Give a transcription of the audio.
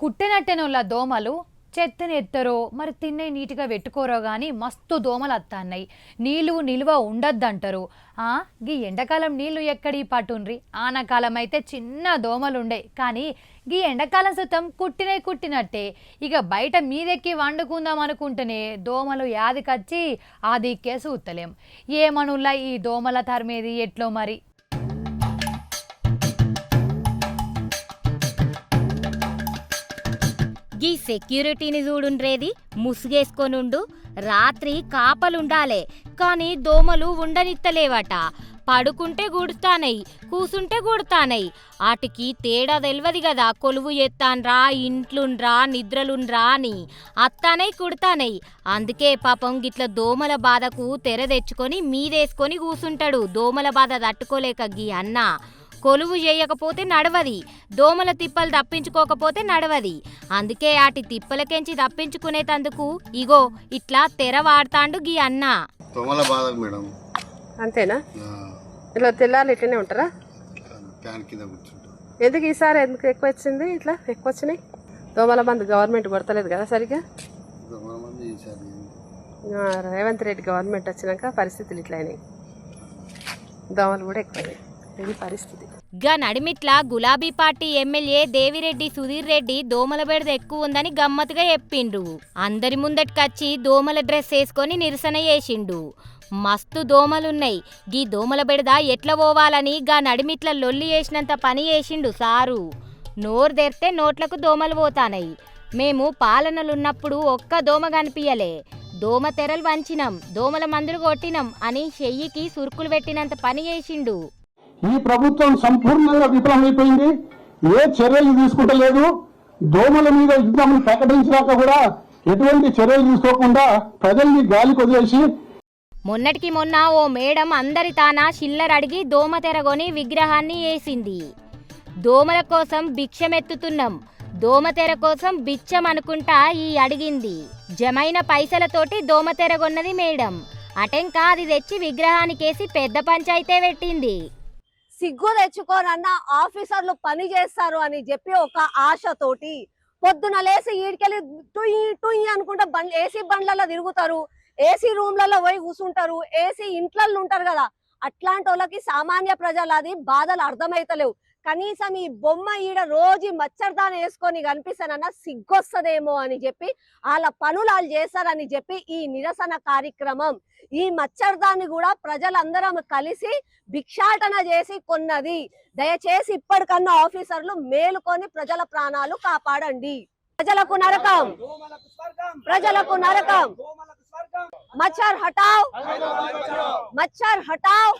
కుట్టినట్టేనోళ్ళ దోమలు చెత్తని ఎత్తరో మరి తిన్నై నీట్గా పెట్టుకోరో కానీ మస్తు దోమలు వస్తాయి. నీళ్ళు నిల్వ ఉండద్దంటారు. గీ ఎండాకాలం నీళ్లు ఎక్కడి పట్టుండ్రి. ఆనకాలం అయితే చిన్న దోమలు ఉండే కానీ గీ ఎండాకాలం సుతం కుట్టినట్టే. ఇక బయట మీదెక్కి వండుకుందాం అనుకుంటేనే దోమలు యాదికొచ్చి ఆ దిక్కే చూస్తలేం. ఏమనుల్లా ఈ దోమల తరిమేది ఎట్లో మరి. గీ సెక్యూరిటీని చూడుండ్రేది ముసుగేసుకొనుండు. రాత్రి కాపలుండాలే కానీ దోమలు ఉండనిత్తలేవట. పడుకుంటే గుడుతానై, కూసుంటే గుడుతానై. ఆటికి తేడా తెలియదు కదా. కొలువు ఎత్తాన్రా, ఇంట్లుండ్రా, నిద్రలుండ్రా అని అత్తానై కుడతానై. అందుకే పాపం గిట్ల దోమల బాధకు తెర తెచ్చుకొని మీదేసుకొని కూసుంటాడు. దోమల బాధ తట్టుకోలేక గీ అన్న కొలువు చేయకపోతే నడవది, దోమల తిప్పలు తప్పించుకోకపోతే నడవది. అందుకే ఆటి తిప్పలకెంచి తప్పించుకునేటందుకు ఇగో ఇట్లా తెర వాడతాండు గీ అన్న. దోమల బాధ మేడం. అంతేనా? ఇట్లా తెల్లాలి ఇట్లనే ఉంటారా? ఎందుకు ఈసారి ఎందుకు ఎక్కువ వచ్చింది? ఇట్లా ఎక్కువ వచ్చినాయి దోమల మంది. గవర్నమెంట్ కొడతలేదు కదా సరిగ్గా. రేవంత్ రెడ్డి గవర్నమెంట్ వచ్చినాక పరిస్థితులు ఇట్లా అయినాయి. దోమలు కూడా ఎక్కువైనాయి. ఇది పరిస్థితి. గా నడిమిట్ల గులాబీ పార్టీ ఎమ్మెల్యే దేవిరెడ్డి సుధీర్ రెడ్డి దోమల బెడద ఎక్కువ ఉందని గమ్మత్తుగా చెప్పిండ్రు. అందరి ముందటికొచ్చి దోమల డ్రెస్ వేసుకొని నిరసన చేసిండు. మస్తు దోమలున్నాయి, గీ దోమల బెడద ఎట్లా పోవాలని గా నడిమిట్ల లొల్లి చేసినంత పని చేసిండు సారు. నోరు తెరితే నోట్లకు దోమలు పోతానయి. మేము పాలనలున్నప్పుడు ఒక్క దోమ కనిపించలే. దోమ తెరలు వంచినాం, దోమల మందులు కొట్టినాం అని చెయ్యికి సురుకులు పెట్టినంత పని చేసిండు. ఈ ప్రభుత్వం సంపూర్ణంగా విఫలమైపోయింది. ఏ చర్యలు తీసుకుంటలేదు. దోమల మీద యుద్ధం ప్రకటించాక కూడా ఎటువంటి చర్యలు తీసుకోకుండా ప్రజల్ని గాలి కొదిలేసి మొన్నటికి మొన్న ఓ మేడం అందరి తానా చిల్లర అడిగి దోమ తెరగొని విగ్రహాన్ని వేసింది. దోమల కోసం భిక్షమెత్తుతున్నాం, దోమతెర కోసం బిచ్చం అనుకుంటా ఈ అడిగింది. జమైన పైసలతోటి దోమతెర కొన్నది మేడం. అటెంకా అది తెచ్చి విగ్రహానికేసి పెద్ద పంచాయితే పెట్టింది. సిగ్గు తెచ్చుకోనన్న ఆఫీసర్లు పని చేస్తారు అని చెప్పి ఒక ఆశతోటి పొద్దున లేసి ఈడికెళ్ళి టుయ్యి టుయ్యి అనుకుంటా ఏసీ బండ్లలో తిరుగుతారు, ఏసీ రూమ్లలో పోయి కూర్చుంటారు, ఏసీ ఇంట్లలో ఉంటారు కదా. అట్లాంటి వాళ్ళకి సామాన్య ప్రజలు అది బాధలు అర్థమైతలేవు. కనీసం ఈ బొమ్మ ఈడ రోజు మచ్చర్దాన్ని వేసుకొని కనిపిస్తానన్నా సిగ్గొస్తదేమో అని చెప్పి వాళ్ళ పనులు వాళ్ళు చేస్తారని చెప్పి ఈ నిరసన కార్యక్రమం. ఈ మచ్చర్దాన్ని కూడా ప్రజలందరం కలిసి భిక్షాటన చేసి కొన్నది. దయచేసి ఇప్పటికన్నా ఆఫీసర్లు మేలుకొని ప్రజల ప్రాణాలు కాపాడండి. ప్రజలకు నరకం, ప్రజలకు నరకం. మచ్చర్ హటావ్, మచ్చర్ హటావ్.